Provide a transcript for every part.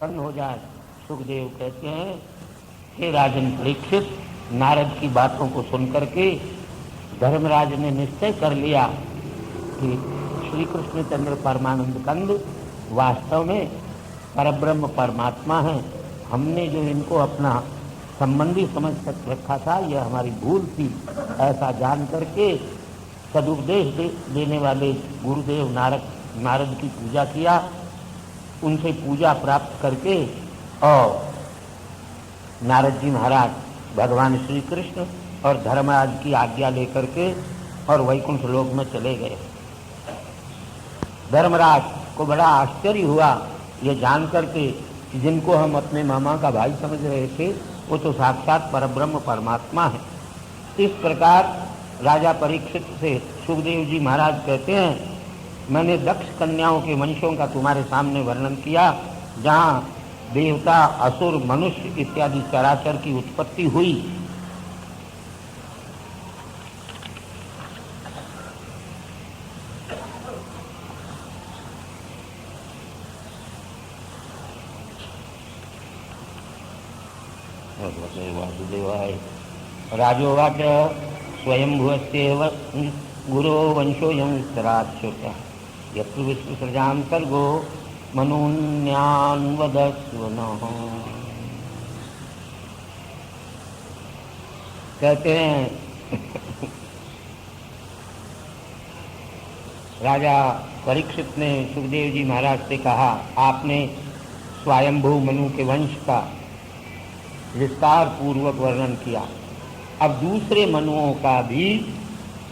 प्रसन्न हो जाए। सुखदेव कहते हैं, हे राजन परीक्षित, नारद की बातों को सुनकर के धर्मराज ने निश्चय कर लिया कि श्री कृष्णचंद्र परमानंद कंद वास्तव में परब्रह्म परमात्मा है। हमने जो इनको अपना संबंधी समझ रखा था, यह हमारी भूल थी। ऐसा जान करके सदुपदेश देने वाले गुरुदेव नारद की पूजा किया। उनसे पूजा प्राप्त करके और नारद जी महाराज भगवान श्री कृष्ण और धर्मराज की आज्ञा लेकर के और वैकुंठ लोक में चले गए। धर्मराज को बड़ा आश्चर्य हुआ ये जान करके कि जिनको हम अपने मामा का भाई समझ रहे थे, वो तो साक्षात परब्रह्म परमात्मा है। इस प्रकार राजा परीक्षित से सुखदेव जी महाराज कहते हैं, मैंने दक्ष कन्याओं के वंशों का तुम्हारे सामने वर्णन किया, जहाँ देवता, असुर, मनुष्य इत्यादि चराचर की उत्पत्ति हुई। राजोवाच स्वयंभुवस्यैव गुरो वंशोऽयं विस्तरात् श्रुतः यत्र विश्वसृजां सर्गो मनून्यान् वदस्व नः। कहते हैं राजा परीक्षित ने सुखदेव जी महाराज से कहा, आपने स्वयंभू मनु के वंश का विस्तार पूर्वक वर्णन किया, अब दूसरे मनुओं का भी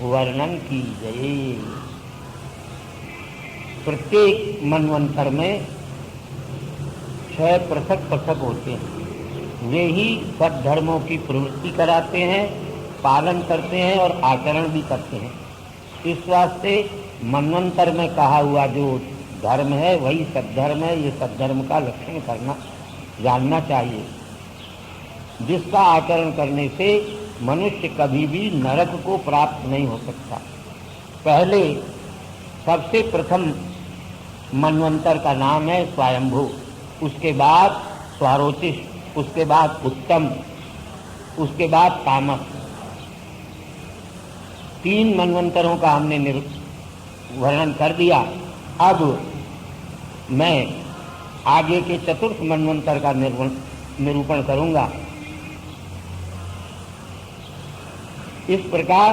वर्णन कीजिए। प्रत्येक मनवंतर में 6 पृथक होते हैं। वे ही सद्धर्मों की प्रवृत्ति कराते हैं, पालन करते हैं और आचरण भी करते हैं। इस वास्ते मनवंतर में कहा हुआ जो धर्म है वही सद्धर्म है। ये सद्धर्म का लक्षण करना जानना चाहिए, जिसका आचरण करने से मनुष्य कभी भी नरक को प्राप्त नहीं हो सकता। पहले सबसे प्रथम मनवंतर का नाम है स्वयंभू, उसके बाद स्वारोचिष, उसके बाद उत्तम, उसके बाद तामस। 3 मनवंतरों का हमने वर्णन कर दिया। अब मैं आगे के चतुर्थ मनवंतर का निरूपण करूंगा। इस प्रकार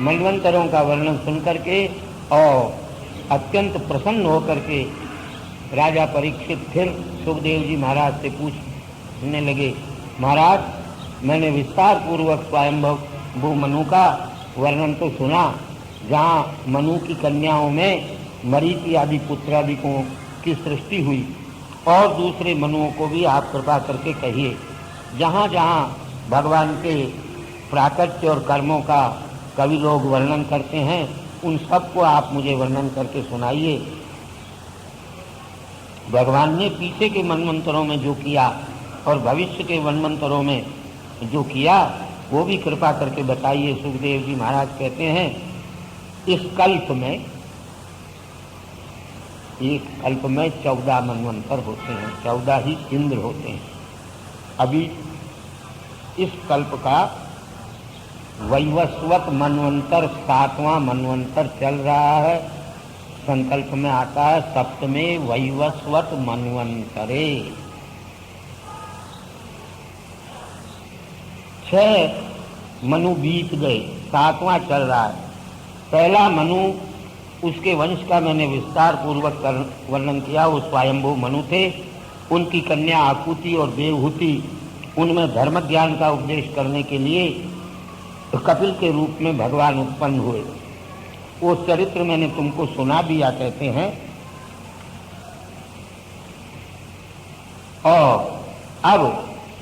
मनवंतरों का वर्णन सुनकर के और अत्यंत प्रसन्न होकर के राजा परीक्षित फिर सुखदेव जी महाराज से पूछने लगे, महाराज, मैंने विस्तार पूर्वक स्वयंभू मनु का वर्णन तो सुना, जहाँ मनु की कन्याओं में मरीचि आदि पुत्रादिकों की सृष्टि हुई, और दूसरे मनुओं को भी आप कृपा करके कहिए। जहाँ जहाँ भगवान के प्राकट्य और कर्मों का कवि लोग वर्णन करते हैं, उन सबको आप मुझे वर्णन करके सुनाइए। भगवान ने पीछे के मनवंतरों में जो किया और भविष्य के मनवंतरों में जो किया, वो भी कृपा करके बताइए। सुखदेव जी महाराज कहते हैं, इस कल्प में, एक कल्प में 14 मनवंतर होते हैं, 14 ही इंद्र होते हैं। अभी इस कल्प का वैवस्वत मनवंतर 7वां मनवंतर चल रहा है। संकल्प में आता है 7वें वैवस्वत मनवंतरे। 6 मनु बीत गए, 7वां चल रहा है। पहला मनु, उसके वंश का मैंने विस्तार पूर्वक वर्णन किया। वो स्वयंभू मनु थे। उनकी कन्या आकुति और देवहूति, उनमें धर्म ज्ञान का उपदेश करने के लिए कपिल के रूप में भगवान उत्पन्न हुए। वो चरित्र मैंने तुमको सुना दिया, कहते हैं। और अब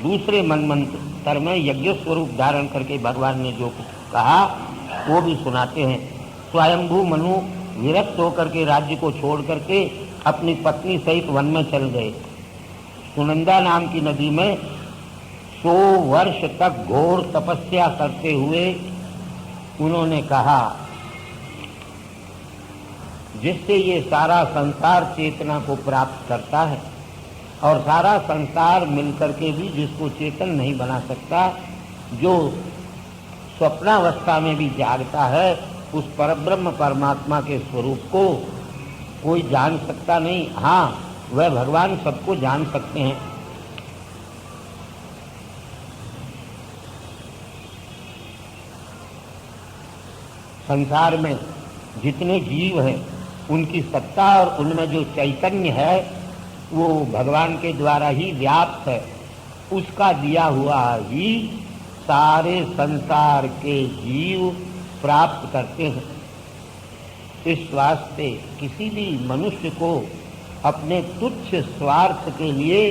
दूसरे मनवंतर में यज्ञ स्वरूप धारण करके भगवान ने जो कहा वो भी सुनाते हैं। स्वयंभू मनु विरक्त होकर के राज्य को छोड़ करके अपनी पत्नी सहित वन में चल गए। सुनंदा नाम की नदी में 100 वर्ष तक घोर तपस्या करते हुए उन्होंने कहा, जिससे ये सारा संसार चेतना को प्राप्त करता है, और सारा संसार मिलकर के भी जिसको चेतन नहीं बना सकता, जो स्वप्नावस्था में भी जागता है, उस परब्रह्म परमात्मा के स्वरूप को कोई जान सकता नहीं। हाँ, वह भगवान सबको जान सकते हैं। संसार में जितने जीव हैं उनकी सत्ता और उनमें जो चैतन्य है वो भगवान के द्वारा ही व्याप्त है। उसका दिया हुआ ही सारे संसार के जीव प्राप्त करते हैं। इस वास्ते किसी भी मनुष्य को अपने तुच्छ स्वार्थ के लिए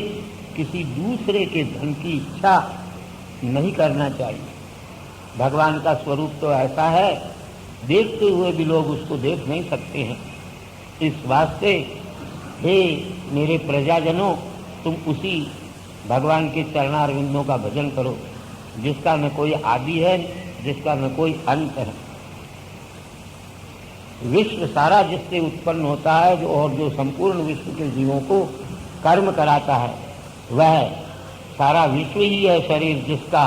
किसी दूसरे के धन की इच्छा नहीं करना चाहिए। भगवान का स्वरूप तो ऐसा है, देखते हुए भी लोग उसको देख नहीं सकते हैं। इस वास्ते हे मेरे प्रजाजनों, तुम उसी भगवान के चरणारविंदों का भजन करो जिसका न कोई आदि है, जिसका न कोई अंत है। विश्व सारा जिससे उत्पन्न होता है, जो संपूर्ण विश्व के जीवों को कर्म कराता है, वह सारा विश्व ही है शरीर जिसका।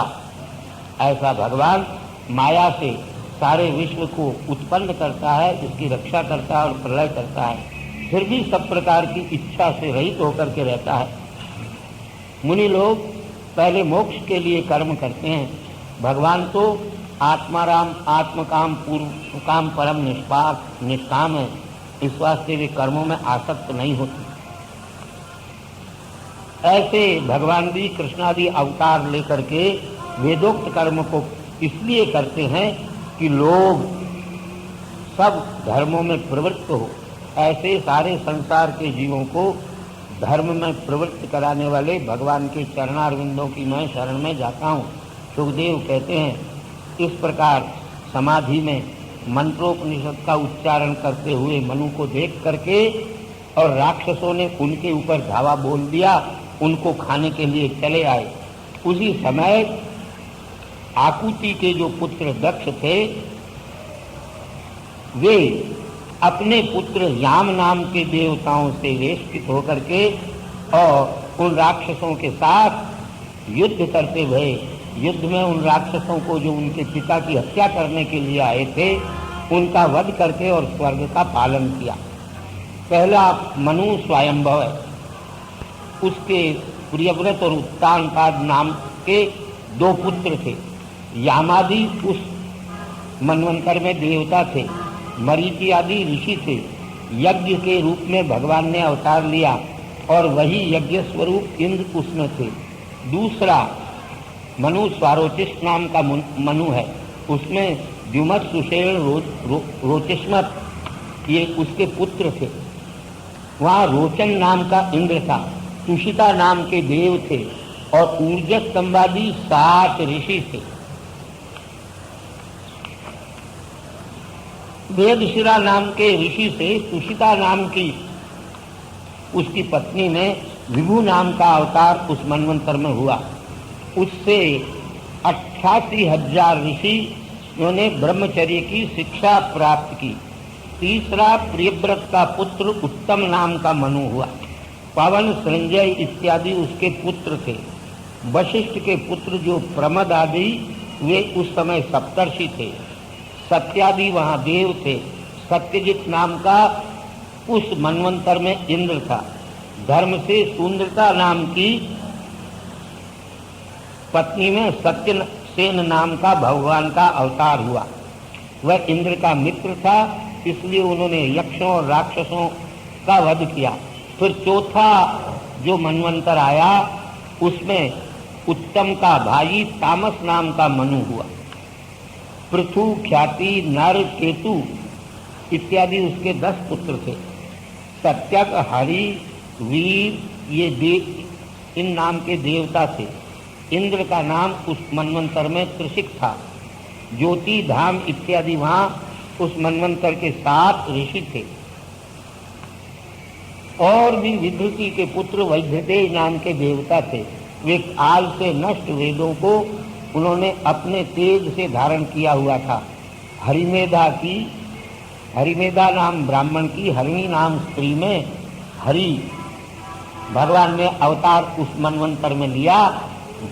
ऐसा भगवान माया से सारे विश्व को उत्पन्न करता है, इसकी रक्षा करता है और प्रलय करता है, फिर भी सब प्रकार की इच्छा से रहित होकर के रहता है। मुनि लोग पहले मोक्ष के लिए कर्म करते हैं, भगवान तो आत्माराम आत्मकाम पूर्व काम परम निष्काम है। इस वास्ते वे कर्मों में आसक्त नहीं होते। ऐसे भगवान भी कृष्णादि अवतार लेकर के वेदोक्त कर्म को इसलिए करते हैं कि लोग सब धर्मों में प्रवृत्त हो। ऐसे सारे संसार के जीवों को धर्म में प्रवृत्त कराने वाले भगवान के चरणारविंदों की मैं शरण में जाता हूँ। सुखदेव कहते हैं, इस प्रकार समाधि में मंत्रोपनिषद का उच्चारण करते हुए मनु को देख करके और राक्षसों ने उनके ऊपर धावा बोल दिया, उनको खाने के लिए चले आए। उसी समय आकुति के जो पुत्र दक्ष थे, वे अपने पुत्र याम नाम के देवताओं से वेष्टित होकर के और उन राक्षसों के साथ युद्ध करते हुए, युद्ध में उन राक्षसों को जो उनके पिता की हत्या करने के लिए आए थे, उनका वध करके और स्वर्ग का पालन किया। पहला मनु स्वयंभव है, उसके प्रियव्रत और उत्तानपाद नाम के दो पुत्र थे। यामादि उस मनवंतर में देवता थे, मरीचि आदि ऋषि थे। यज्ञ के रूप में भगवान ने अवतार लिया और वही यज्ञ स्वरूप इंद्र उसमें थे। दूसरा मनु स्वारोचिष नाम का मनु है, उसमें द्युमत सुषेण रोचिष्मत ये उसके पुत्र थे। वहाँ रोचन नाम का इंद्र था, तुषिता नाम के देव थे और ऊर्जस संवादी 7 ऋषि थे। वेदशिरा नाम के ऋषि से तुषिता नाम की उसकी पत्नी ने विभु नाम का अवतार उस मनवंतर में हुआ। उससे 88,000 ऋषियों ने ब्रह्मचर्य की शिक्षा प्राप्त की। तीसरा प्रियव्रत का पुत्र उत्तम नाम का मनु हुआ। पवन संजय इत्यादि उसके पुत्र थे। वशिष्ठ के पुत्र जो प्रमद आदि, वे उस समय सप्तर्षि थे। सत्यादि वहाँ देव थे। सत्यजित नाम का उस मनवंतर में इंद्र था। धर्म से सुंदरता नाम की पत्नी में सत्यसेन नाम का भगवान का अवतार हुआ। वह इंद्र का मित्र था, इसलिए उन्होंने यक्षों और राक्षसों का वध किया। फिर चौथा जो मनवंतर आया, उसमें उत्तम का भाई तामस नाम का मनु हुआ। पृथु, ख्याति, नर, केतु इत्यादि उसके 10 पुत्र थे। सत्यक, हरि, वीर ये देव इन नाम के देवता थे। इंद्र का नाम उस मनवंतर में त्रिशिक था। ज्योति, धाम इत्यादि वहाँ उस मनवंतर के 7 ऋषि थे। और भी विद्युति के पुत्र वैद्यदेव नाम के देवता थे। वे काल से नष्ट वेदों को उन्होंने अपने तेज से धारण किया हुआ था। हरिमेधा नाम ब्राह्मण की, हरिणी नाम स्त्री में हरि भगवान ने अवतार उस मनवंतर में लिया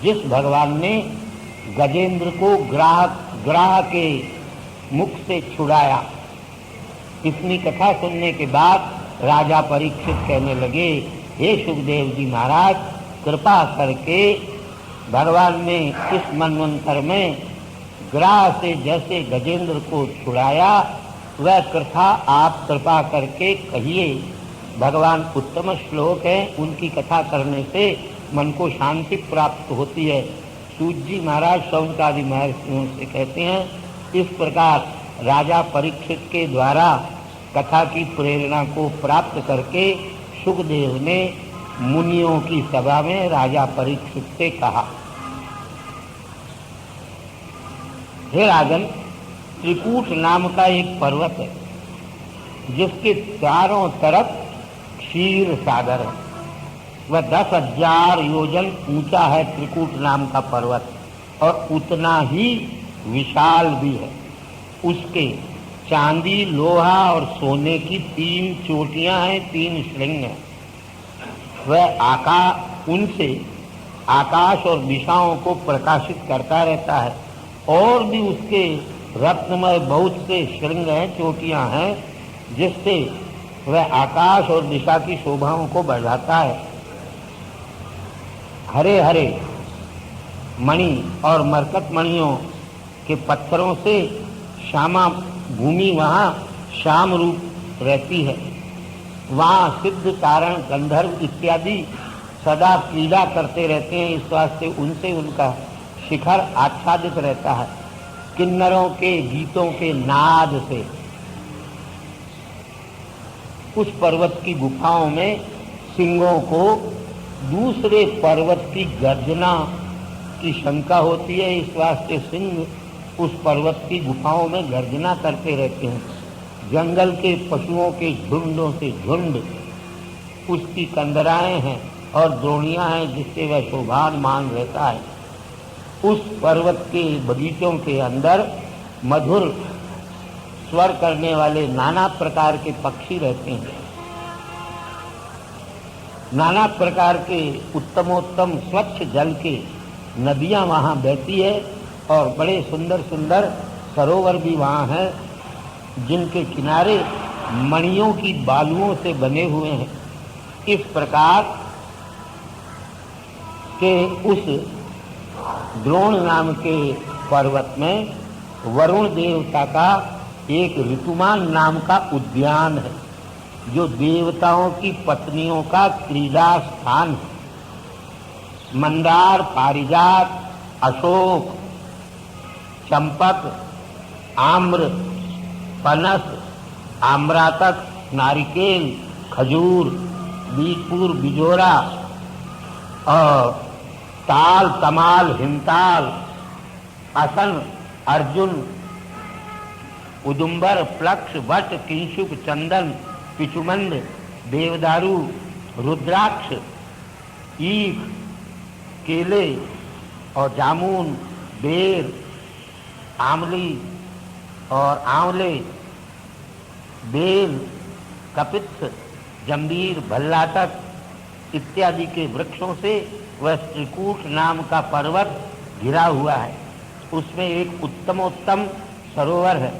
जिस भगवान ने गजेंद्र को ग्राह के मुख से छुड़ाया। इतनी कथा सुनने के बाद राजा परीक्षित कहने लगे, हे सुखदेव जी महाराज, कृपा करके भगवान ने इस मनवंतर में ग्राह से जैसे गजेंद्र को छुड़ाया वह कथा आप कृपा करके कहिए। भगवान उत्तम श्लोक है, उनकी कथा करने से मन को शांति प्राप्त होती है। सूत जी महाराज शौनकादि महर्षियों से कहते हैं, इस प्रकार राजा परीक्षित के द्वारा कथा की प्रेरणा को प्राप्त करके सुखदेव ने मुनियों की सभा में राजा परीक्षित से कहा, हे राजन, त्रिकूट नाम का एक पर्वत है जिसके चारों तरफ क्षीर सागर है। वह 10,000 योजन ऊंचा है त्रिकूट नाम का पर्वत, और उतना ही विशाल भी है। उसके चांदी, लोहा और सोने की 3 चोटियां हैं, 3 श्रृंग हैं। वह उनसे आकाश और दिशाओं को प्रकाशित करता रहता है, और भी उसके रत्नमय बहुत से श्रृंग हैं, चोटियां हैं, जिससे वह आकाश और दिशा की शोभाओं को बढ़ाता है। हरे हरे मणि और मरकत मणियों के पत्थरों से श्यामा भूमि वहाँ श्याम रूप रहती है। वहाँ सिद्ध, कारण, गंधर्व इत्यादि सदा क्रीड़ा करते रहते हैं, इस वास्ते उनसे उनका शिखर आच्छादित रहता है। किन्नरों के गीतों के नाद से उस पर्वत की गुफाओं में सिंहों को दूसरे पर्वत की गर्जना की शंका होती है, इस वास्ते सिंह उस पर्वत की गुफाओं में गर्जना करते रहते हैं। जंगल के पशुओं के झुंडों से झुंड उसकी कंदराएं हैं और द्रोणियां हैं, जिससे वह शोभामान रहता है। उस पर्वत के बगीचों के अंदर मधुर स्वर करने वाले नाना प्रकार के पक्षी रहते हैं। नाना प्रकार के उत्तमोत्तम स्वच्छ जल के नदियां वहाँ बहती है, और बड़े सुंदर सुंदर सरोवर भी वहाँ हैं, जिनके किनारे मणियों की बालुओं से बने हुए हैं। इस प्रकार के उस द्रोण नाम के पर्वत में वरुण देवता का एक ऋतुमान नाम का उद्यान है, जो देवताओं की पत्नियों का क्रीड़ा स्थान है। मंदार, पारिजात, अशोक, चंपक, आम्र, पनस, आम्रातक, नारिकेल, खजूर, बीजपुर, बिजोरा और ताल, तमाल, हिमताल, असन, अर्जुन, उदुम्बर, प्लक्ष, वट, किंशुक, चंदन, पिचुमंद, देवदारू, रुद्राक्ष, ईख, केले और जामुन, बेर, आमली और आंवले, बेल, कपित्थ, जंबीर, भल्लातक इत्यादि के वृक्षों से वह त्रिकूट नाम का पर्वत घिरा हुआ है। उसमें एक उत्तमोत्तम सरोवर है,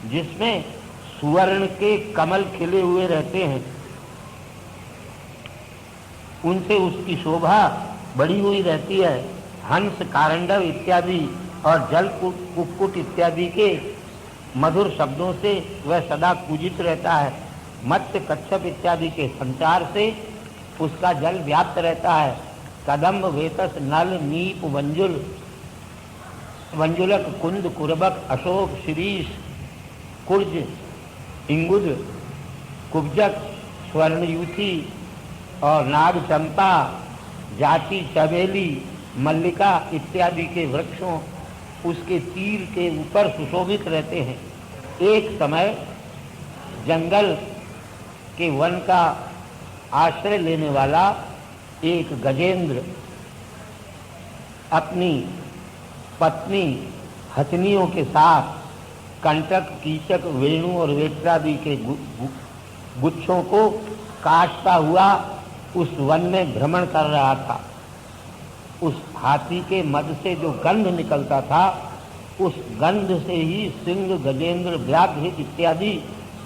जिसमें सुवर्ण के कमल खिले हुए रहते हैं। उनसे उसकी शोभा बढ़ी हुई रहती है। हंस, कारंडव इत्यादि और जल कुक्कुट इत्यादि के मधुर शब्दों से वह सदा पूजित रहता है। मत्स्य, कच्छप इत्यादि के संचार से उसका जल व्याप्त रहता है। कदम्ब, वेतस, नल, नीप, वंजुलक, कुंद, कुरबक, अशोक, शिरीष, कुर्ज, इंगुद, कुब्जक, स्वर्णयूथी और नाग चंपा, जाति, चमेली, मल्लिका इत्यादि के वृक्षों उसके तीर के ऊपर सुशोभित रहते हैं। एक समय जंगल के वन का आश्रय लेने वाला एक गजेंद्र अपनी पत्नी हथनियों के साथ कंटक, कीचक, वेणु और वेत्रादि के गुच्छों को काटता हुआ उस वन में भ्रमण कर रहा था। उस हाथी के मद से जो गंध निकलता था, उस गंध से ही सिंह, गजेंद्र, व्याघ्र इत्यादि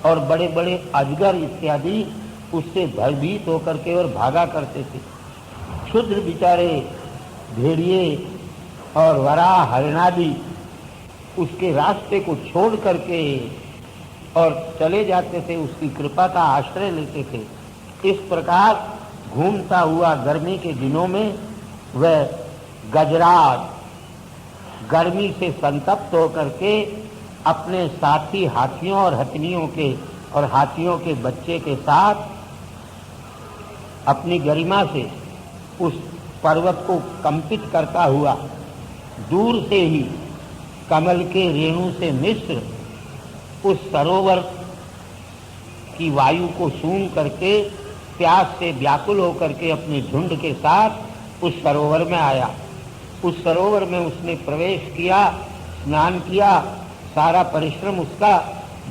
और बड़े बड़े अजगर इत्यादि उससे भयभीत होकर के और भागा करते थे। क्षुद्र बिचारे भेड़िए और वराह, हरिणादि उसके रास्ते को छोड़ करके और चले जाते थे, उसकी कृपा का आश्रय लेते थे। इस प्रकार घूमता हुआ गर्मी के दिनों में वह गजराज गर्मी से संतप्त होकर के अपने साथी हाथियों और हथनियों के और हाथियों के बच्चे के साथ अपनी गरिमा से उस पर्वत को कंपित करता हुआ दूर से ही कमल के रेणु से मिश्र उस सरोवर की वायु को सूंघ करके प्यास से व्याकुल होकर के अपने झुंड के साथ उस सरोवर में आया। उस सरोवर में उसने प्रवेश किया, स्नान किया, सारा परिश्रम उसका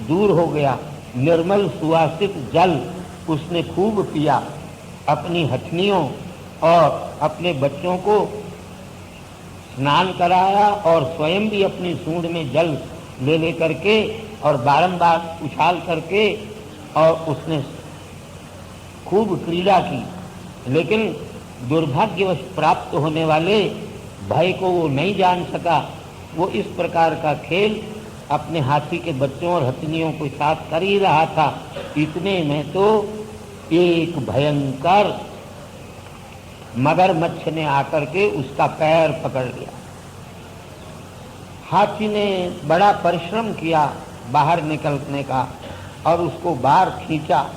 दूर हो गया। निर्मल सुवासित जल उसने खूब पिया। अपनी हथनियों और अपने बच्चों को स्नान कराया और स्वयं भी अपनी सूंड में जल ले ले करके और बारंबार उछाल करके और उसने खूब क्रीड़ा की। लेकिन दुर्भाग्यवश प्राप्त होने वाले भय को वो नहीं जान सका। वो इस प्रकार का खेल अपने हाथी के बच्चों और हथनियों के साथ कर ही रहा था। इतने में तो एक भयंकर मगरमच्छ ने आकर के उसका पैर पकड़ लिया। हाथी ने बड़ा परिश्रम किया बाहर निकलने का और उसको बाहर खींचा,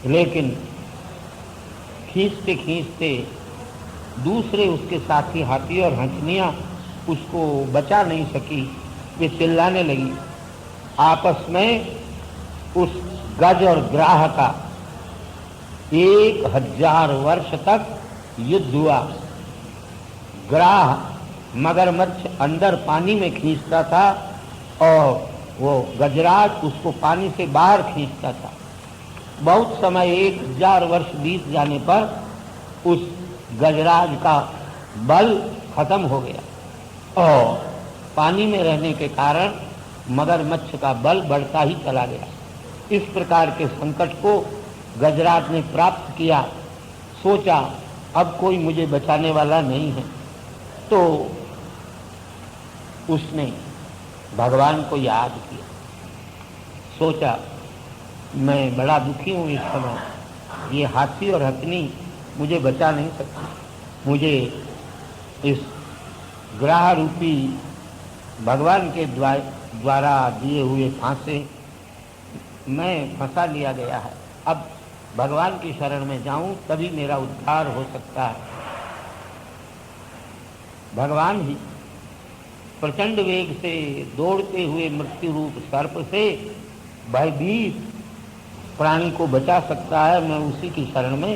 लेकिन खींचते खींचते दूसरे उसके साथी हाथी और हंसनियां उसको बचा नहीं सकी। वे चिल्लाने लगी। आपस में उस गज और ग्राह का 1000 वर्ष तक युद्ध हुआ। ग्राह मगरमच्छ अंदर पानी में खींचता था और वो गजराज उसको पानी से बाहर खींचता था। बहुत समय 1000 वर्ष बीत जाने पर उस गजराज का बल खत्म हो गया और पानी में रहने के कारण मगरमच्छ का बल बढ़ता ही चला गया। इस प्रकार के संकट को गजराज ने प्राप्त किया। सोचा अब कोई मुझे बचाने वाला नहीं है, तो उसने भगवान को याद किया। सोचा मैं बड़ा दुखी हूँ इस समय, ये हाथी और हथनी मुझे बचा नहीं सकती। मुझे इस ग्राह रूपी भगवान के द्वारा दिए हुए फांसे में फंसा लिया गया है। अब भगवान की शरण में जाऊं तभी मेरा उद्धार हो सकता है। भगवान ही प्रचंड वेग से दौड़ते हुए मृत्यु रूप सर्प से भयभीत प्राणी को बचा सकता है। मैं उसी की शरण में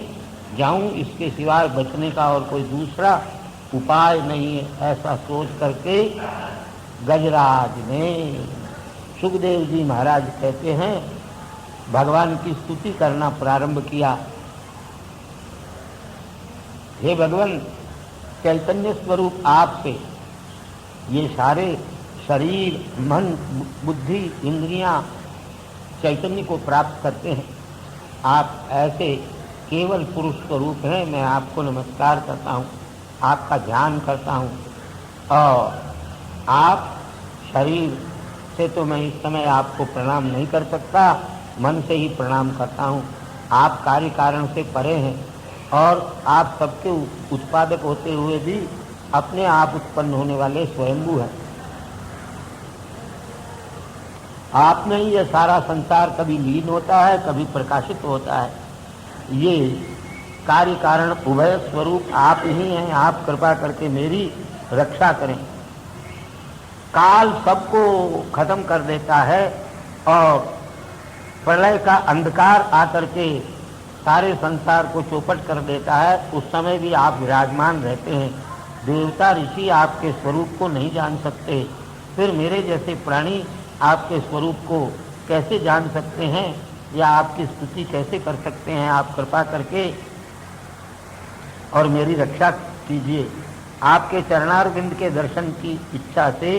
जाऊं, इसके सिवाय बचने का और कोई दूसरा उपाय नहीं है। ऐसा सोच करके गजराज ने, सुखदेव जी महाराज कहते हैं, भगवान की स्तुति करना प्रारंभ किया। हे भगवान, चैतन्य स्वरूप आपसे ये सारे शरीर, मन, बुद्धि, इंद्रियां चैतन्य को प्राप्त करते हैं। आप ऐसे केवल पुरुष स्वरूप हैं। मैं आपको नमस्कार करता हूँ, आपका ध्यान करता हूँ और आप शरीर से तो मैं इस समय आपको प्रणाम नहीं कर सकता, मन से ही प्रणाम करता हूँ। आप कार्य कारण से परे हैं और आप सबके उत्पादक होते हुए भी अपने आप उत्पन्न होने वाले स्वयंभू हैं। आप में ही यह सारा संसार कभी लीन होता है, कभी प्रकाशित होता है। ये कार्य कारण उभय स्वरूप आप ही हैं। आप कृपा करके मेरी रक्षा करें। काल सबको खत्म कर देता है और प्रलय का अंधकार आकर के सारे संसार को चौपट कर देता है। उस समय भी आप विराजमान रहते हैं। देवता ऋषि आपके स्वरूप को नहीं जान सकते, फिर मेरे जैसे प्राणी आपके स्वरूप को कैसे जान सकते हैं। या आपकी स्तुति कैसे कर सकते हैं। आप कृपा करके और मेरी रक्षा कीजिए। आपके चरणारविंद के दर्शन की इच्छा से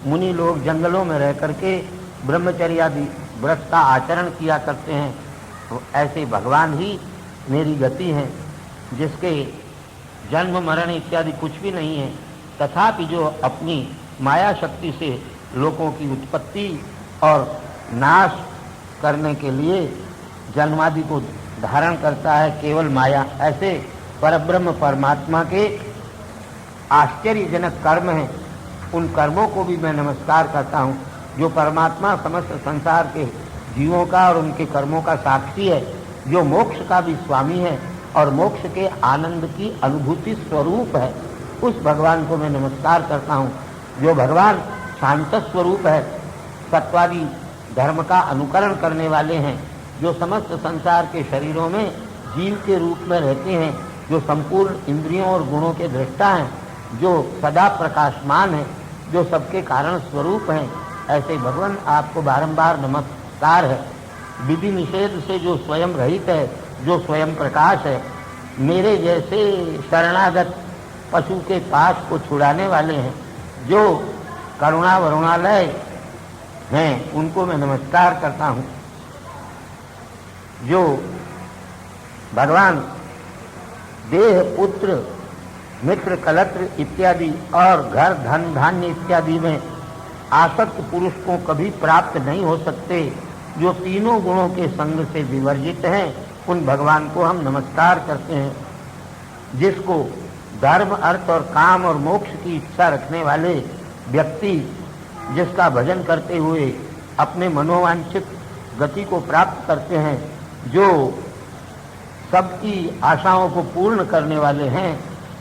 मुनि लोग जंगलों में रह करके ब्रह्मचर्यादि व्रत का आचरण किया करते हैं। तो ऐसे भगवान ही मेरी गति है, जिसके जन्म मरण इत्यादि कुछ भी नहीं है, तथापि जो अपनी माया शक्ति से लोगों की उत्पत्ति और नाश करने के लिए जन्मादि को धारण करता है, केवल माया। ऐसे परब्रह्म परमात्मा के आश्चर्यजनक कर्म हैं, उन कर्मों को भी मैं नमस्कार करता हूँ। जो परमात्मा समस्त संसार के जीवों का और उनके कर्मों का साक्षी है, जो मोक्ष का भी स्वामी है और मोक्ष के आनंद की अनुभूति स्वरूप है, उस भगवान को मैं नमस्कार करता हूँ। जो भगवान शांत स्वरूप है, सत्वादी धर्म का अनुकरण करने वाले हैं, जो समस्त संसार के शरीरों में जीव के रूप में रहते हैं, जो संपूर्ण इंद्रियों और गुणों के दृष्टा हैं, जो सदा प्रकाशमान है, जो सबके कारण स्वरूप हैं, ऐसे भगवान आपको बारंबार नमस्कार है। विधि निषेध से जो स्वयं रहित है, जो स्वयं प्रकाश है, मेरे जैसे शरणागत पशु के पास को छुड़ाने वाले हैं, जो करुणा वरुणालय हैं, उनको मैं नमस्कार करता हूँ। जो भगवान देह पुत्र मित्र कलत्र इत्यादि और घर धन धान्य इत्यादि में आसक्त पुरुष को कभी प्राप्त नहीं हो सकते, जो तीनों गुणों के संग से विवर्जित हैं, उन भगवान को हम नमस्कार करते हैं। जिसको धर्म अर्थ और काम और मोक्ष की इच्छा रखने वाले व्यक्ति जिसका भजन करते हुए अपने मनोवांछित गति को प्राप्त करते हैं, जो सबकी आशाओं को पूर्ण करने वाले हैं,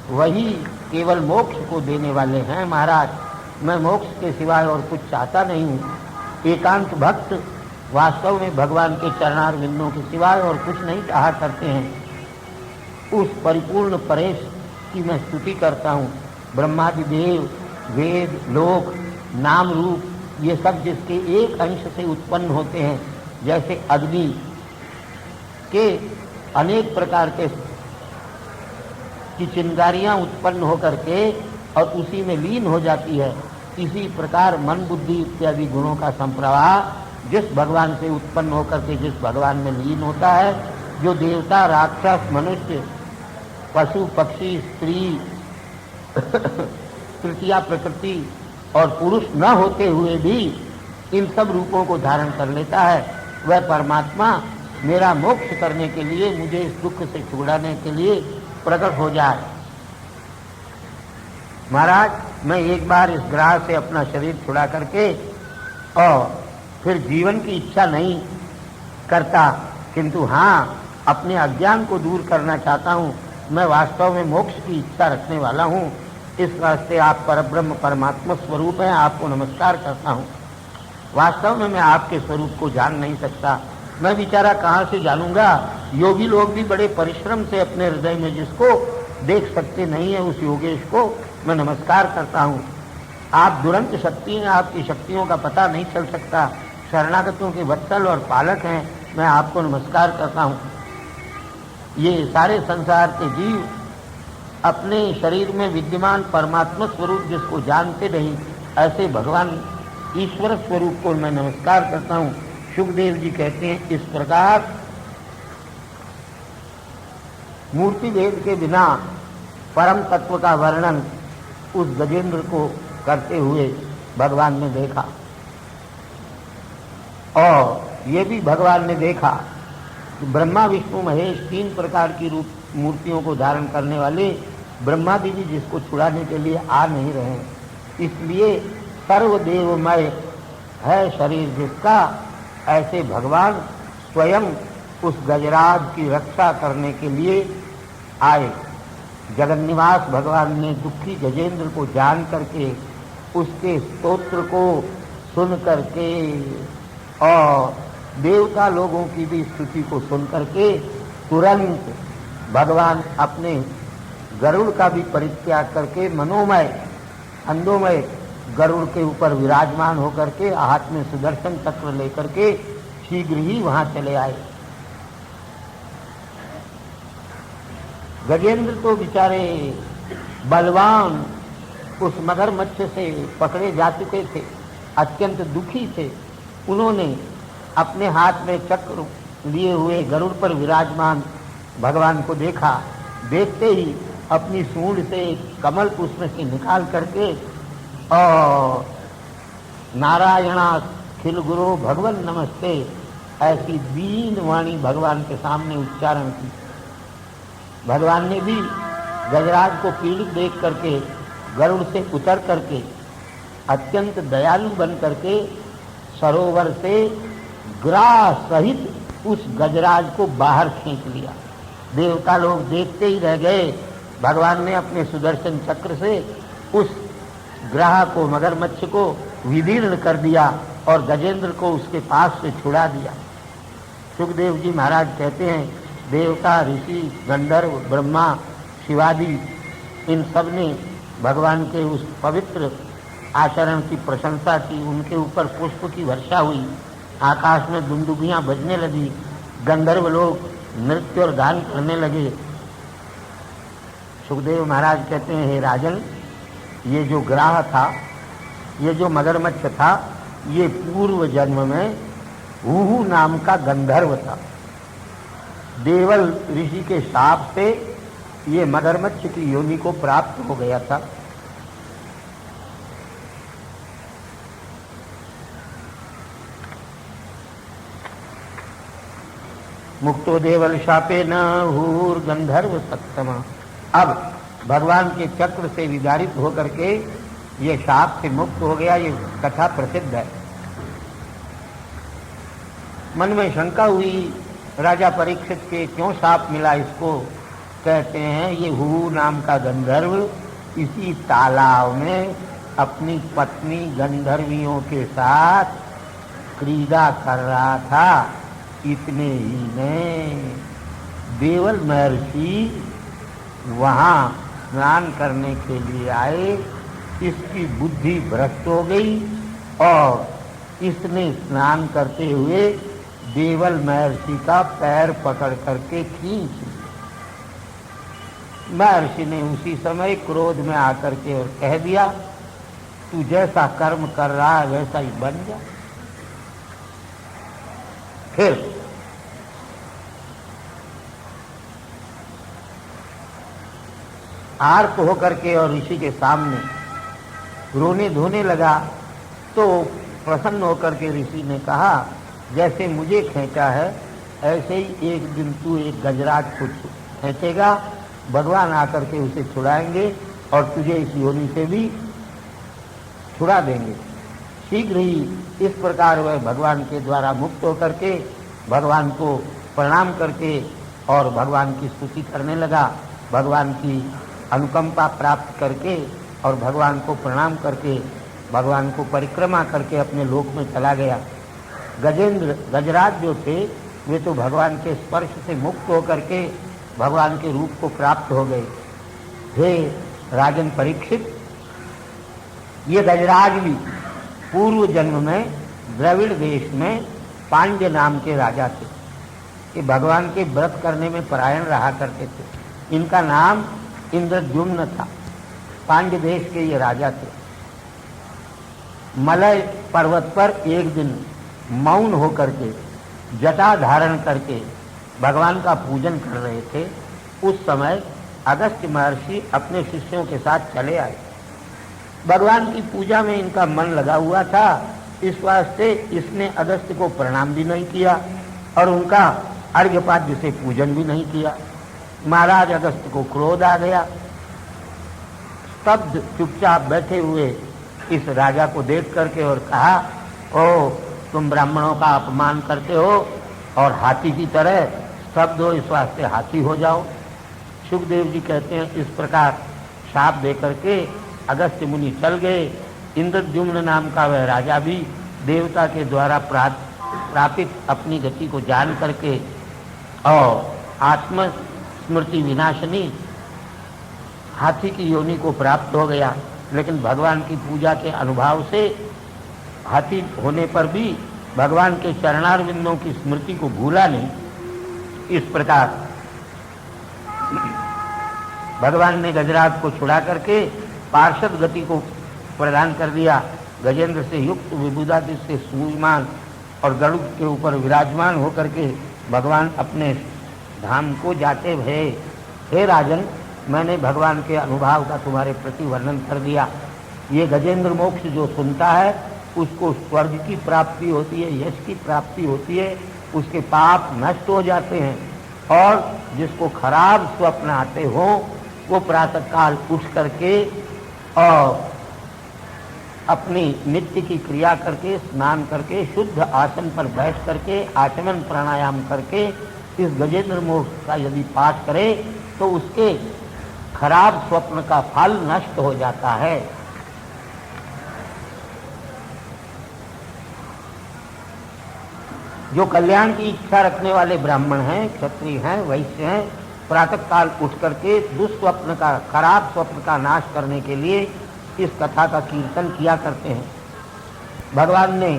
वही केवल मोक्ष को देने वाले हैं। महाराज, मैं मोक्ष के सिवाय और कुछ चाहता नहीं हूँ। एकांत भक्त वास्तव में भगवान के चरणारविंदों के सिवाय और कुछ नहीं चाहा करते हैं। उस परिपूर्ण परेश की मैं स्तुति करता हूँ। ब्रह्मादि देव, वेद, लोक, नाम रूप, ये सब जिसके एक अंश से उत्पन्न होते हैं, जैसे अग्नि के अनेक प्रकार के की चिंगारियां उत्पन्न होकर के और उसी में लीन हो जाती है, इसी प्रकार मन बुद्धि इत्यादि गुणों का संप्रवाह जिस भगवान से उत्पन्न होकर के जिस भगवान में लीन होता है, जो देवता, राक्षस, मनुष्य, पशु, पक्षी, स्त्री, तृतीया प्रकृति और पुरुष न होते हुए भी इन सब रूपों को धारण कर लेता है, वह परमात्मा मेरा मोक्ष करने के लिए, मुझे इस दुख से छुड़ाने के लिए प्रकट हो जाए। महाराज, मैं एक बार इस ग्रह से अपना शरीर छुड़ा करके और फिर जीवन की इच्छा नहीं करता, किंतु हाँ, अपने अज्ञान को दूर करना चाहता हूँ। मैं वास्तव में मोक्ष की इच्छा रखने वाला हूँ। इस वास्ते आप परब्रह्म परमात्मा स्वरूप हैं, आपको नमस्कार करता हूँ। वास्तव में मैं आपके स्वरूप को जान नहीं सकता। मैं बेचारा कहाँ से जानूंगा। योगी लोग भी बड़े परिश्रम से अपने हृदय में जिसको देख सकते नहीं है, उस योगेश को मैं नमस्कार करता हूँ। आप दुरंत शक्ति हैं, आपकी शक्तियों का पता नहीं चल सकता। शरणागतों के वत्सल और पालक हैं, मैं आपको नमस्कार करता हूँ। ये सारे संसार के जीव अपने शरीर में विद्यमान परमात्मा स्वरूप जिसको जानते नहीं, ऐसे भगवान ईश्वर स्वरूप को मैं नमस्कार करता हूँ। सुखदेव जी कहते हैं, इस प्रकार मूर्ति भेद के बिना परम तत्व का वर्णन उस गजेंद्र को करते हुए भगवान ने देखा, और ये भी भगवान ने देखा कि ब्रह्मा विष्णु महेश तीन प्रकार की रूप मूर्तियों को धारण करने वाले ब्रह्मा देवी जिसको छुड़ाने के लिए आ नहीं रहे, इसलिए सर्वदेवमय है शरीर जिसका, ऐसे भगवान स्वयं उस गजराज की रक्षा करने के लिए आए। जगन्निवास भगवान ने दुखी गजेंद्र को जान करके, उसके स्तोत्र को सुन करके और देवता लोगों की भी स्तुति को सुन करके तुरंत भगवान अपने गरुड़ का भी परित्याग करके मनोमय छंदोमय गरुड़ के ऊपर विराजमान होकर के हाथ में सुदर्शन चक्र लेकर के शीघ्र ही वहां चले आए। गजेंद्र तो बेचारे बलवान उस मगरमच्छ से पकड़े जा चुके थे, अत्यंत दुखी थे। उन्होंने अपने हाथ में चक्र लिए हुए गरुड़ पर विराजमान भगवान को देखा। देखते ही अपनी सूंड से कमल पुष्प से निकाल करके और नारायणा खिल गुरु भगवन नमस्ते ऐसी दीन वाणी भगवान के सामने उच्चारण की। भगवान ने भी गजराज को पीड़ित देख करके गरुड़ से उतर करके अत्यंत दयालु बन करके सरोवर से ग्राह सहित उस गजराज को बाहर खींच लिया। देवता लोग देखते ही रह गए। भगवान ने अपने सुदर्शन चक्र से उस ग्राह को, मगरमच्छ को विदीर्ण कर दिया और गजेंद्र को उसके पास से छुड़ा दिया। सुखदेव जी महाराज कहते हैं, देवता, ऋषि, गंधर्व, ब्रह्मा, शिवादि इन सब ने भगवान के उस पवित्र आचरण की प्रशंसा की। उनके ऊपर पुष्प की वर्षा हुई, आकाश में दुंदुभियां बजने लगी, गंधर्व लोग नृत्य और गान करने लगे। सुखदेव महाराज कहते हैं, हे राजन, ये जो ग्राह था, ये जो मगरमच्छ था, ये पूर्व जन्म में हुहू नाम का गंधर्व था। देवल ऋषि के शाप से ये मगरमच्छ की योनि को प्राप्त हो गया था। मुक्तो देवल शापे न हूर गंधर्व सत्तमा। अब भगवान के चक्र से विदारित होकर के ये शाप से मुक्त हो गया। ये कथा प्रसिद्ध है। मन में शंका हुई, राजा परीक्षित के क्यों शाप मिला इसको? कहते हैं, ये हू नाम का गंधर्व इसी तालाब में अपनी पत्नी गंधर्वियों के साथ क्रीड़ा कर रहा था। इतने ही में देवल महर्षि वहां स्नान करने के लिए आए। इसकी बुद्धि भ्रष्ट हो गई और इसने स्नान करते हुए देवल महर्षि का पैर पकड़ करके खींच लिया। महर्षि ने उसी समय क्रोध में आकर के और कह दिया, तू जैसा कर्म कर रहा है वैसा ही बन जा। फिर आर्त होकर के और ऋषि के सामने रोने धोने लगा। तो प्रसन्न होकर के ऋषि ने कहा, जैसे मुझे खींचा है ऐसे ही एक दिन तू एक गजराज को खींचेगा, भगवान आकर के उसे छुड़ाएंगे और तुझे इस योनि से भी छुड़ा देंगे। शीघ्र ही इस प्रकार वह भगवान के द्वारा मुक्त होकर के भगवान को प्रणाम करके और भगवान की स्तुति करने लगा। भगवान की अनुकंपा प्राप्त करके और भगवान को प्रणाम करके भगवान को परिक्रमा करके अपने लोक में चला गया। गजेंद्र, गजराज जो थे वे तो भगवान के स्पर्श से मुक्त होकर के भगवान के रूप को प्राप्त हो गए। हे राजन परीक्षित, ये गजराज भी पूर्व जन्म में द्रविड़ देश में पांड्य नाम के राजा थे। ये भगवान के व्रत करने में परायण रहा करते थे। इनका नाम इंद्रद्युम्न था। पांड्य देश के ये राजा थे। मलय पर्वत पर एक दिन मौन होकर के जटा धारण करके भगवान का पूजन कर रहे थे। उस समय अगस्त्य महर्षि अपने शिष्यों के साथ चले आए। भगवान की पूजा में इनका मन लगा हुआ था, इस वास्ते इसने अगस्त्य को प्रणाम भी नहीं किया और उनका अर्घ्यपाद्य से पूजन भी नहीं किया। महाराज अगस्त्य को क्रोध आ गया। स्तब्ध चुपचाप बैठे हुए इस राजा को देख करके और कहा, ओ तुम ब्राह्मणों का अपमान करते हो और हाथी की तरह स्तब्ध हो, इस वास्ते हाथी हो जाओ। सुखदेव जी कहते हैं, इस प्रकार शाप दे करके अगस्त्य मुनि चल गए। इंद्रद्युम्न नाम का वह राजा भी देवता के द्वारा प्रापित अपनी गति को जान करके और आत्म स्मृति विनाशनी हाथी की योनि को प्राप्त हो गया। लेकिन भगवान की पूजा के अनुभव से हाथी होने पर भी भगवान के चरणारविंदों की स्मृति को भूला नहीं। इस प्रकार भगवान ने गजराज को छुड़ा करके पार्षद गति को प्रदान कर दिया। गजेंद्र से युक्त विबुधादि से सूर्यमान और गरुड़ के ऊपर विराजमान होकर के भगवान अपने धाम को जाते भये। हे राजन, मैंने भगवान के अनुभाव का तुम्हारे प्रति वर्णन कर दिया। ये गजेंद्र मोक्ष जो सुनता है उसको स्वर्ग की प्राप्ति होती है, यश की प्राप्ति होती है, उसके पाप नष्ट हो जाते हैं। और जिसको खराब स्वप्न आते हो वो प्रातःकाल उठ करके और अपनी नित्य की क्रिया करके स्नान करके शुद्ध आसन पर बैठ करके आचमन प्राणायाम करके इस गजेंद्र मोक्ष का यदि पाठ करे तो उसके खराब स्वप्न का फल नष्ट हो जाता है। जो कल्याण की इच्छा रखने वाले ब्राह्मण हैं, क्षत्रिय हैं, वैश्य हैं, प्रातःकाल उठ करके दुस्वप्न का, खराब स्वप्न का नाश करने के लिए इस कथा का कीर्तन किया करते हैं। भगवान ने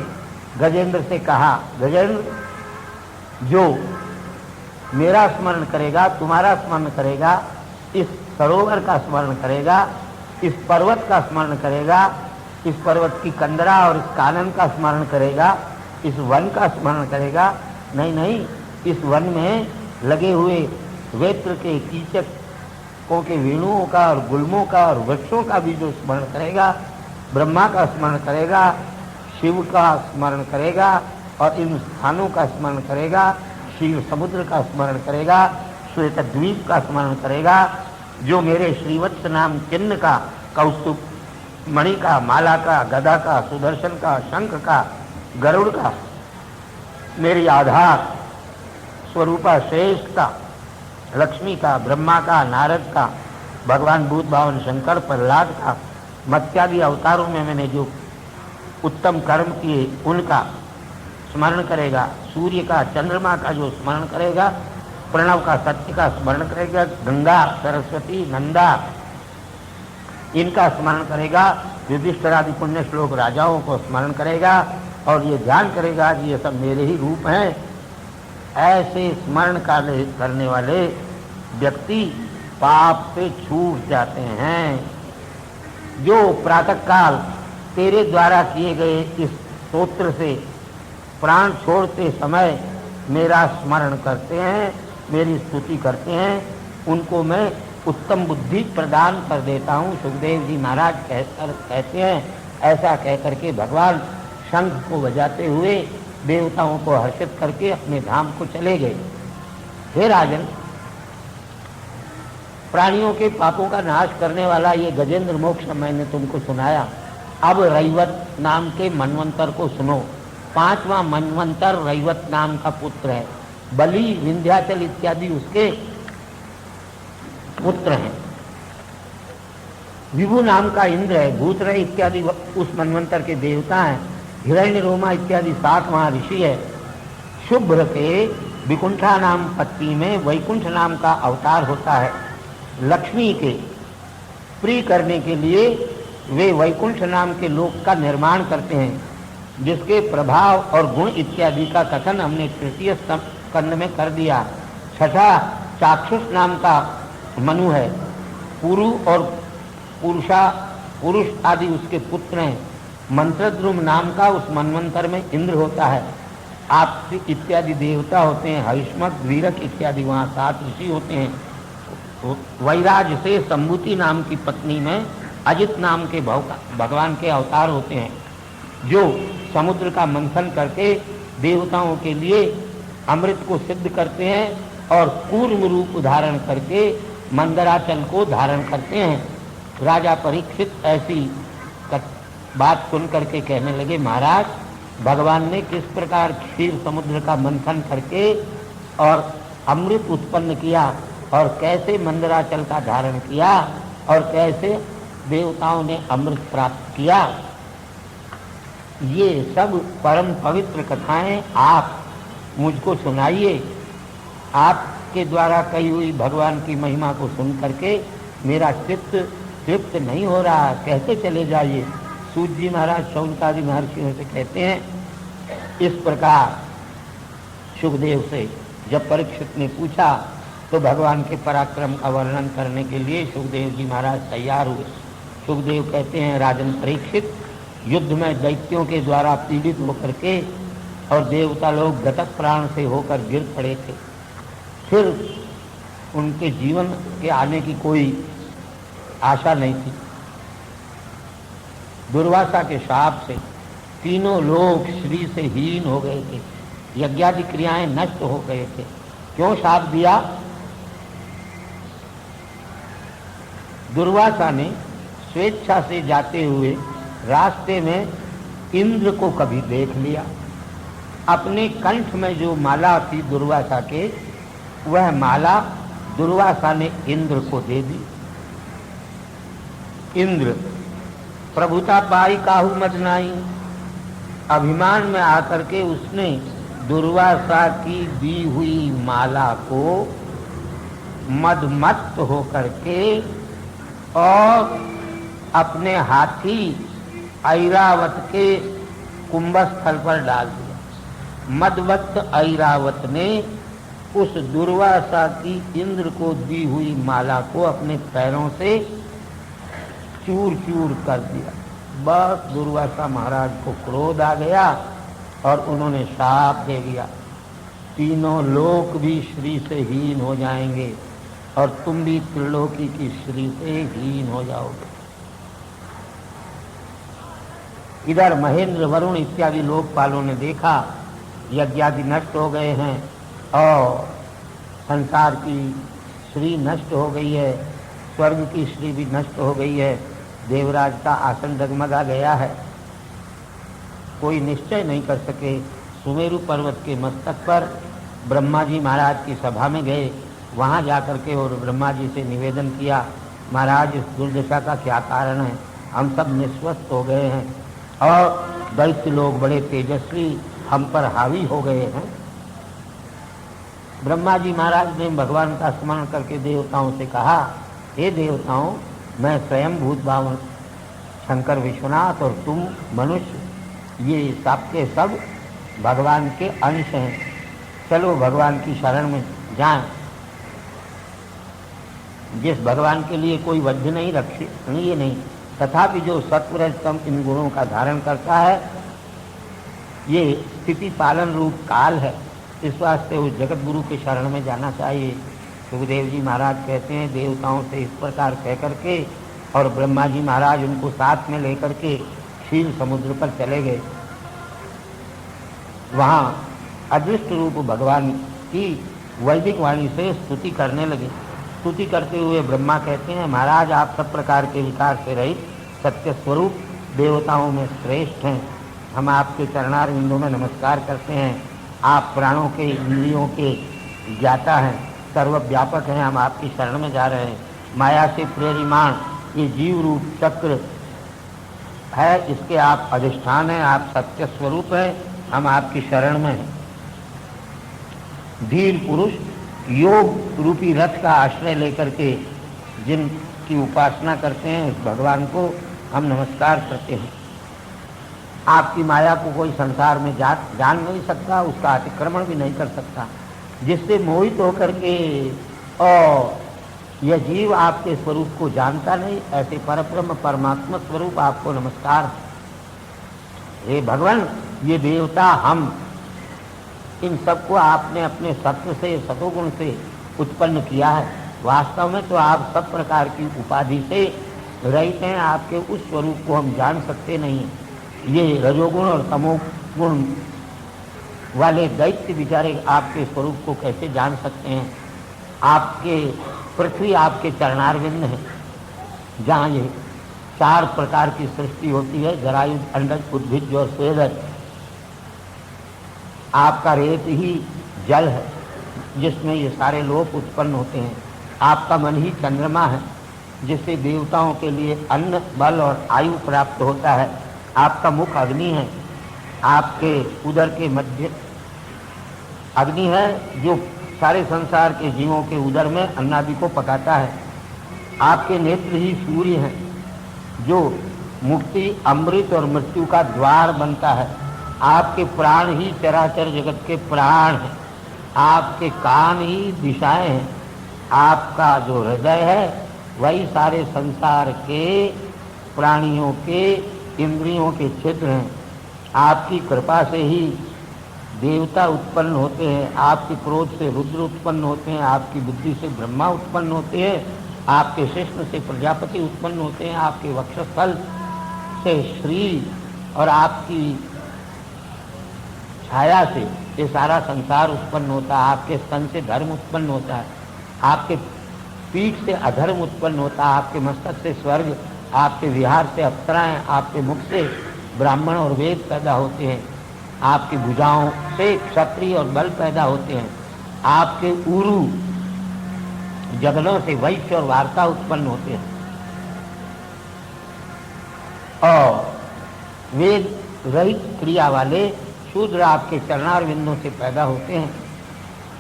गजेंद्र से कहा, गजेंद्र, जो मेरा स्मरण करेगा, तुम्हारा स्मरण करेगा, इस सरोवर का स्मरण करेगा, इस पर्वत का स्मरण करेगा, इस पर्वत की कंदरा और इस कानन का स्मरण करेगा, इस वन का स्मरण करेगा, नहीं, इस वन में लगे हुए वेत्र के, कीचकों के, वेणुओं का और गुल्मों का और वृक्षों का भी जो स्मरण करेगा, ब्रह्मा का स्मरण करेगा, शिव का स्मरण करेगा और इन स्थानों का स्मरण करेगा, क्षीर समुद्र का स्मरण करेगा, श्वेत द्वीप का स्मरण करेगा, जो मेरे श्रीवत्स नाम चिन्ह का, कौस्तुभ मणि का, माला का, गदा का, सुदर्शन का, शंख का, गरुड़ का, मेरी आधार स्वरूपा श्रेष्ठ का, लक्ष्मी का, ब्रह्मा का, नारद का, भगवान भूत भावन शंकर, प्रहलाद का, मत्स्यादि अवतारों में मैंने जो उत्तम कर्म किए उनका स्मरण करेगा, सूर्य का, चंद्रमा का जो स्मरण करेगा, प्रणव का, सत्य का स्मरण करेगा, गंगा, सरस्वती, नंदा, इनका स्मरण करेगा, युधिष्ठिर आदि पुण्य श्लोक राजाओं को स्मरण करेगा और ये ध्यान करेगा कि ये सब मेरे ही रूप हैं। ऐसे स्मरण करने वाले व्यक्ति पाप से छूट जाते हैं। जो प्रातःकाल तेरे द्वारा किए गए इस स्तोत्र से प्राण छोड़ते समय मेरा स्मरण करते हैं, मेरी स्तुति करते हैं, उनको मैं उत्तम बुद्धि प्रदान कर देता हूँ। सुखदेव जी महाराज कहते हैं, ऐसा कहकर के भगवान शंख को बजाते हुए देवताओं को हर्षित करके अपने धाम को चले गए। हे राजन, प्राणियों के पापों का नाश करने वाला ये गजेंद्र मोक्ष मैंने तुमको सुनाया। अब रैवत नाम के मनवंतर को सुनो। 5वां मनवंतर रैवत नाम का पुत्र है। बलि, विंध्याचल इत्यादि उसके पुत्र हैं। विभु नाम का इंद्र है। भूतरय इत्यादि उस मनवंतर के देवता हैं। हिरण्य रोमा इत्यादि 7 महर्षि है। शुभ्र के विकुंठा नाम पत्नी में वैकुंठ नाम का अवतार होता है। लक्ष्मी के प्रिय करने के लिए वे वैकुंठ नाम के लोक का निर्माण करते हैं, जिसके प्रभाव और गुण इत्यादि का कथन हमने तृतीय स्कंद में कर दिया। छठा चाक्षुष नाम का मनु है। पुरु और पुरुष आदि उसके पुत्र हैं। मंत्रद्रुम नाम का उस मनवंतर में इंद्र होता है। आप इत्यादि देवता होते हैं। हरिष्मक, वीरक इत्यादि वहाँ 7 ऋषि होते हैं। वैराज से संभूति नाम की पत्नी में अजित नाम के भगवान के अवतार होते हैं, जो समुद्र का मंथन करके देवताओं के लिए अमृत को सिद्ध करते हैं और कूर्म रूप धारण करके मंदराचल को धारण करते हैं। राजा परीक्षित ऐसी बात सुन करके कहने लगे, महाराज, भगवान ने किस प्रकार क्षीर समुद्र का मंथन करके और अमृत उत्पन्न किया और कैसे मंदराचल का धारण किया और कैसे देवताओं ने अमृत प्राप्त किया, ये सब परम पवित्र कथाएं आप मुझको सुनाइए। आपके द्वारा कही हुई भगवान की महिमा को सुन करके मेरा चित्त तृप्त नहीं हो रहा, कहते चले जाइए। सूत जी महाराज शौनकादि महर्षियों से कहते हैं, इस प्रकार सुखदेव से जब परीक्षित ने पूछा तो भगवान के पराक्रम का वर्णन करने के लिए सुखदेव जी महाराज तैयार हुए। सुखदेव कहते हैं, राजन परीक्षित, युद्ध में दैत्यों के द्वारा पीड़ित होकर के और देवता लोग गतक प्राण से होकर गिर पड़े थे। फिर उनके जीवन के आने की कोई आशा नहीं थी। दुर्वासा के शाप से तीनों लोग श्री से हीन हो गए थे, यज्ञादि क्रियाएं नष्ट हो गए थे। क्यों शाप दिया? दुर्वासा ने स्वेच्छा से जाते हुए रास्ते में इंद्र को कभी देख लिया। अपने कंठ में जो माला थी दुर्वासा के, वह माला दुर्वासा ने इंद्र को दे दी। इंद्र प्रभुता पाई काहू मत नाई, अभिमान में आकर के उसने दुर्वासा की दी हुई माला को मदमस्त होकर के और अपने हाथी ऐरावत के कुंभस्थल पर डाल दिया। मदवत ऐरावत ने उस दुर्वासा की इंद्र को दी हुई माला को अपने पैरों से चूर चूर कर दिया। बस दुर्वासा महाराज को क्रोध आ गया और उन्होंने शाप दे दिया, तीनों लोक भी श्री से हीन हो जाएंगे और तुम भी त्रिलोकी की श्री से हीन हो जाओगे। इधर महेंद्र, वरुण इत्यादि लोकपालों ने देखा यज्ञादि नष्ट हो गए हैं और संसार की श्री नष्ट हो गई है, स्वर्ग की श्री भी नष्ट हो गई है, देवराज का आसन डगमगा गया है। कोई निश्चय नहीं कर सके। सुमेरु पर्वत के मस्तक पर ब्रह्मा जी महाराज की सभा में गए, वहाँ जाकर के और ब्रह्मा जी से निवेदन किया, महाराज इस दुर्दशा का क्या कारण है? हम सब निस्वस्थ हो गए हैं और दैत्य लोग बड़े तेजस्वी हम पर हावी हो गए हैं। ब्रह्मा जी महाराज ने भगवान का स्मरण करके देवताओं से कहा, हे देवताओं, मैं स्वयं भूत भावन शंकर विश्वनाथ और तुम मनुष्य, ये सब के सब भगवान के अंश हैं। चलो भगवान की शरण में जाएं। जिस भगवान के लिए कोई वध्य नहीं रखे ये नहीं, तथापि जो सत्वरजतम इन गुणों का धारण करता है, ये स्थिति पालन रूप काल है, इस वास्ते उस जगत गुरु के शरण में जाना चाहिए। सुखदेव जी महाराज कहते हैं, देवताओं से इस प्रकार कह करके और ब्रह्मा जी महाराज उनको साथ में लेकर के क्षीर समुद्र पर चले गए। वहाँ अदृष्ट रूप भगवान की वैदिक वाणी से स्तुति करने लगे। स्तुति करते हुए ब्रह्मा कहते हैं, महाराज आप सब प्रकार के विकार से रहित सत्य स्वरूप देवताओं में श्रेष्ठ हैं। हम आपके चरणारविंदों में नमस्कार करते हैं। आप प्राणों के इंद्रियों के ज्ञाता हैं, सर्वव्यापक हैं। हम आपकी शरण में जा रहे हैं। माया से प्रेरिमाण ये जीव रूप चक्र है, इसके आप अधिष्ठान हैं, आप सत्य स्वरूप हैं, हम आपकी शरण में हैं। धीर पुरुष योग रूपी रथ का आश्रय लेकर के जिनकी उपासना करते हैं, उस भगवान को हम नमस्कार करते हैं। आपकी माया को कोई संसार में जान नहीं सकता, उसका अतिक्रमण भी नहीं कर सकता। जिससे मोहित होकर के और यह जीव आपके स्वरूप को जानता नहीं, ऐसे परब्रह्म परमात्मा स्वरूप आपको नमस्कार। हे भगवान, ये देवता हम, इन सबको आपने अपने सत्व से, सतोगुण से उत्पन्न किया है। वास्तव में तो आप सब प्रकार की उपाधि से रहित हैं, आपके उस स्वरूप को हम जान सकते नहीं। ये रजोगुण और तमोगुण वाले दैत्य बेचारे आपके स्वरूप को कैसे जान सकते हैं? आपके पृथ्वी आपके चरणारविंद है, जहाँ ये चार प्रकार की सृष्टि होती है, जरायुज, अंडज, उद्भिज और स्वेदज। आपका रेत ही जल है जिसमें ये सारे लोक उत्पन्न होते हैं। आपका मन ही चंद्रमा है जिससे देवताओं के लिए अन्न, बल और आयु प्राप्त होता है। आपका मुख अग्नि है, आपके उदर के मध्य अग्नि है जो सारे संसार के जीवों के उदर में अन्नादि को पकाता है। आपके नेत्र ही सूर्य हैं जो मुक्ति, अमृत और मृत्यु का द्वार बनता है। आपके प्राण ही चराचर जगत के प्राण हैं, आपके कान ही दिशाएं हैं, आपका जो हृदय है वही सारे संसार के प्राणियों के इंद्रियों के छिद्र हैं। आपकी कृपा से ही देवता उत्पन्न होते हैं, आपके क्रोध से रुद्र उत्पन्न होते हैं, आपकी बुद्धि से ब्रह्मा उत्पन्न होते हैं, आपके शिष्ण से प्रजापति उत्पन्न होते हैं, आपके वक्षस्थल से श्री और आपकी छाया से ये सारा संसार उत्पन्न होता है, आपके स्तन से धर्म उत्पन्न होता है, आपके पीठ से अधर्म उत्पन्न होता है, आपके मस्तक से स्वर्ग, आपके विहार से अप्सराएं, आपके मुख से ब्राह्मण और वेद पैदा होते हैं, आपकी भुजाओं से क्षत्रिय और बल पैदा होते हैं, आपके उरु जगनों से वैश्य और वार्ता उत्पन्न होते हैं, और वेद रहित क्रिया वाले शूद्र आपके चरणार बिंदों से पैदा होते हैं,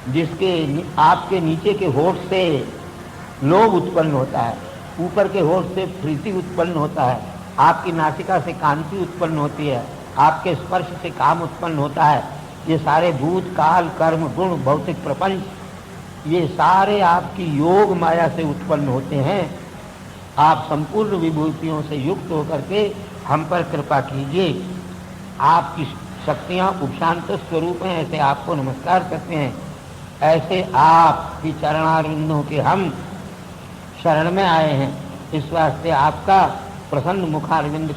जिसके आपके नीचे के होठ से लोभ उत्पन्न होता है, ऊपर के होठ से प्रीति उत्पन्न होता है, आपकी नासिका से कांति उत्पन्न होती है, आपके स्पर्श से काम उत्पन्न होता है। ये सारे भूत काल कर्म गुण भौतिक प्रपंच ये सारे आपकी योग माया से उत्पन्न होते हैं। आप संपूर्ण विभूतियों से युक्त होकर के हम पर कृपा कीजिए। आपकी शक्तियाँ उपशांत स्वरूप हैं, ऐसे आपको नमस्कार करते हैं। ऐसे आपकी चरणारविंदों के हम शरण में आए हैं, इस वास्ते आपका प्रसन्न मुखारविंद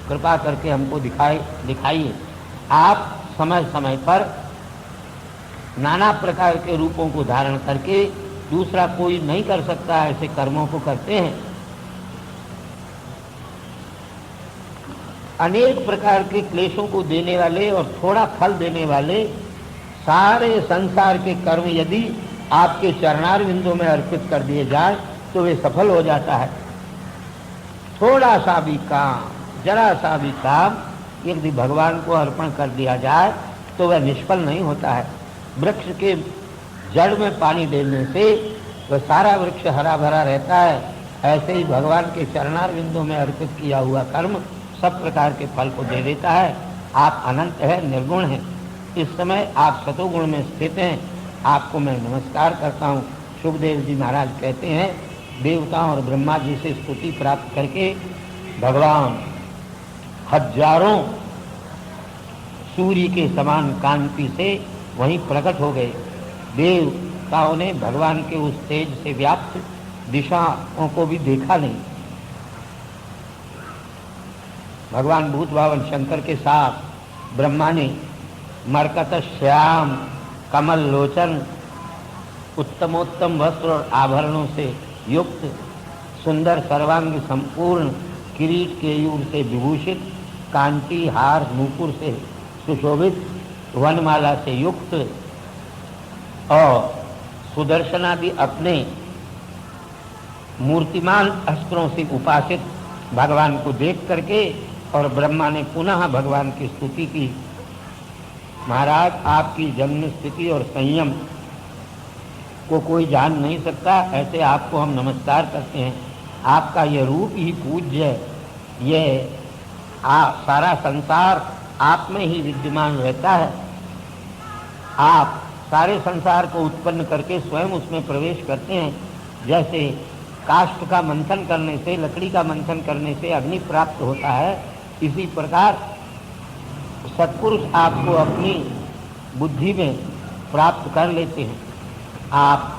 कृपा करके हमको दिखाइए। आप समय समय पर नाना प्रकार के रूपों को धारण करके दूसरा कोई नहीं कर सकता ऐसे कर्मों को करते हैं। अनेक प्रकार के क्लेशों को देने वाले और थोड़ा फल देने वाले सारे संसार के कर्म यदि आपके चरणार बिंदु में अर्पित कर दिए जाए तो वे सफल हो जाता है। थोड़ा सा भी काम, जरा सा भी काम यदि भगवान को अर्पण कर दिया जाए तो वह निष्फल नहीं होता है। वृक्ष के जड़ में पानी देने से वह सारा वृक्ष हरा भरा रहता है, ऐसे ही भगवान के चरणार बिंदु में अर्पित किया हुआ कर्म सब प्रकार के फल को दे देता है। आप अनंत है, निर्गुण हैं। इस समय आप सतोगुण में स्थित हैं। आपको मैं नमस्कार करता हूँ। सुखदेव जी महाराज कहते हैं, देवताओं और ब्रह्मा जी से स्तुति प्राप्त करके भगवान हजारों सूर्य के समान कांति से वहीं प्रकट हो गए। देवताओं ने भगवान के उस तेज से व्याप्त दिशाओं को भी देखा नहीं। भगवान भूत भावन शंकर के साथ ब्रह्मा ने मरकत श्याम कमल लोचन उत्तमोत्तम वस्त्र और आभरणों से युक्त सुंदर सर्वांग संपूर्ण किरीट केयूर से विभूषित कांची हार नूपुर से सुशोभित वनमाला से युक्त और सुदर्शनादि अपने मूर्तिमान अस्त्रों से उपासित भगवान को देख करके और ब्रह्मा ने पुनः भगवान की स्तुति की। महाराज, आपकी जन्म स्थिति और संयम को कोई जान नहीं सकता, ऐसे आपको हम नमस्कार करते हैं। आपका यह रूप ही पूज्य है। यह सारा संसार आप में ही विद्यमान रहता है। आप सारे संसार को उत्पन्न करके स्वयं उसमें प्रवेश करते हैं। जैसे काष्ठ का मंथन करने से, लकड़ी का मंथन करने से अग्नि प्राप्त होता है, इसी प्रकार सत्पुरुष आपको अपनी बुद्धि में प्राप्त कर लेते हैं। आप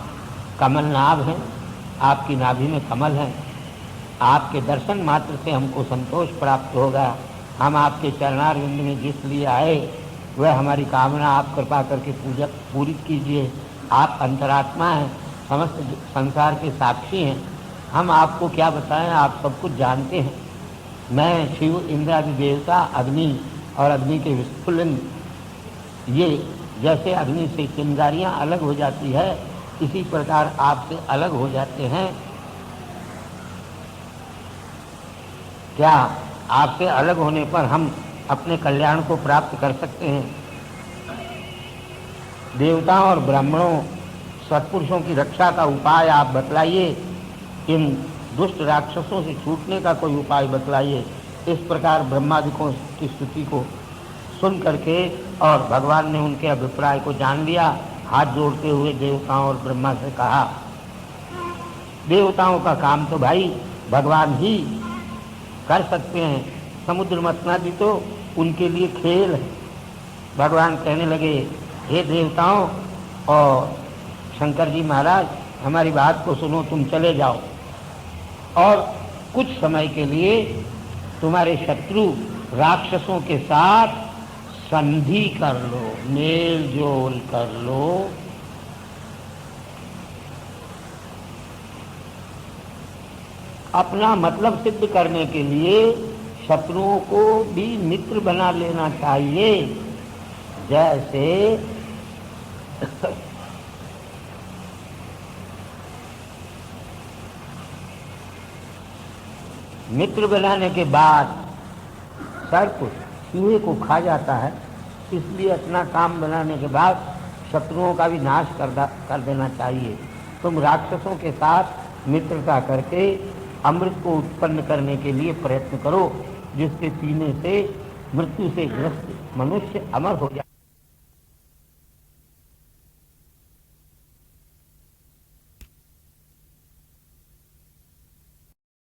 कमल नाभ हैं, आपकी नाभि में कमल है। आपके दर्शन मात्र से हमको संतोष प्राप्त होगा। हम आपके चरणारविंद में जिस लिए आए वह हमारी कामना आप कृपा करके पूरी कीजिए। आप अंतरात्मा हैं, समस्त संसार के साक्षी हैं। हम आपको क्या बताएं, आप सब कुछ जानते हैं। मैं शिव, इंद्र आदि देवता, अग्नि और अग्नि के विस्फुलिंग, ये जैसे अग्नि से चिंगारियाँ अलग हो जाती है, इसी प्रकार आपसे अलग हो जाते हैं। क्या आपसे अलग होने पर हम अपने कल्याण को प्राप्त कर सकते हैं? देवताओं और ब्राह्मणों, सत्पुरुषों की रक्षा का उपाय आप बतलाइए। इन दुष्ट राक्षसों से छूटने का कोई उपाय बतलाइए। इस प्रकार ब्रह्मादिकों की स्तुति को सुन करके और भगवान ने उनके अभिप्राय को जान लिया। हाथ जोड़ते हुए देवताओं और ब्रह्मा से कहा, देवताओं का काम तो भाई भगवान ही कर सकते हैं, समुद्र मथनादि तो उनके लिए खेल है। भगवान कहने लगे, हे देवताओं और शंकर जी महाराज, हमारी बात को सुनो, तुम चले जाओ और कुछ समय के लिए तुम्हारे शत्रु राक्षसों के साथ संधि कर लो, मेल जोल कर लो। अपना मतलब सिद्ध करने के लिए शत्रुओं को भी मित्र बना लेना चाहिए। जैसे मित्र बनाने के बाद सर्प चूहे को खा जाता है, इसलिए अपना काम बनाने के बाद शत्रुओं का भी नाश कर देना चाहिए। तुम राक्षसों के साथ मित्रता करके अमृत को उत्पन्न करने के लिए प्रयत्न करो, जिसके पीने से मृत्यु से ग्रस्त मनुष्य अमर हो जाए।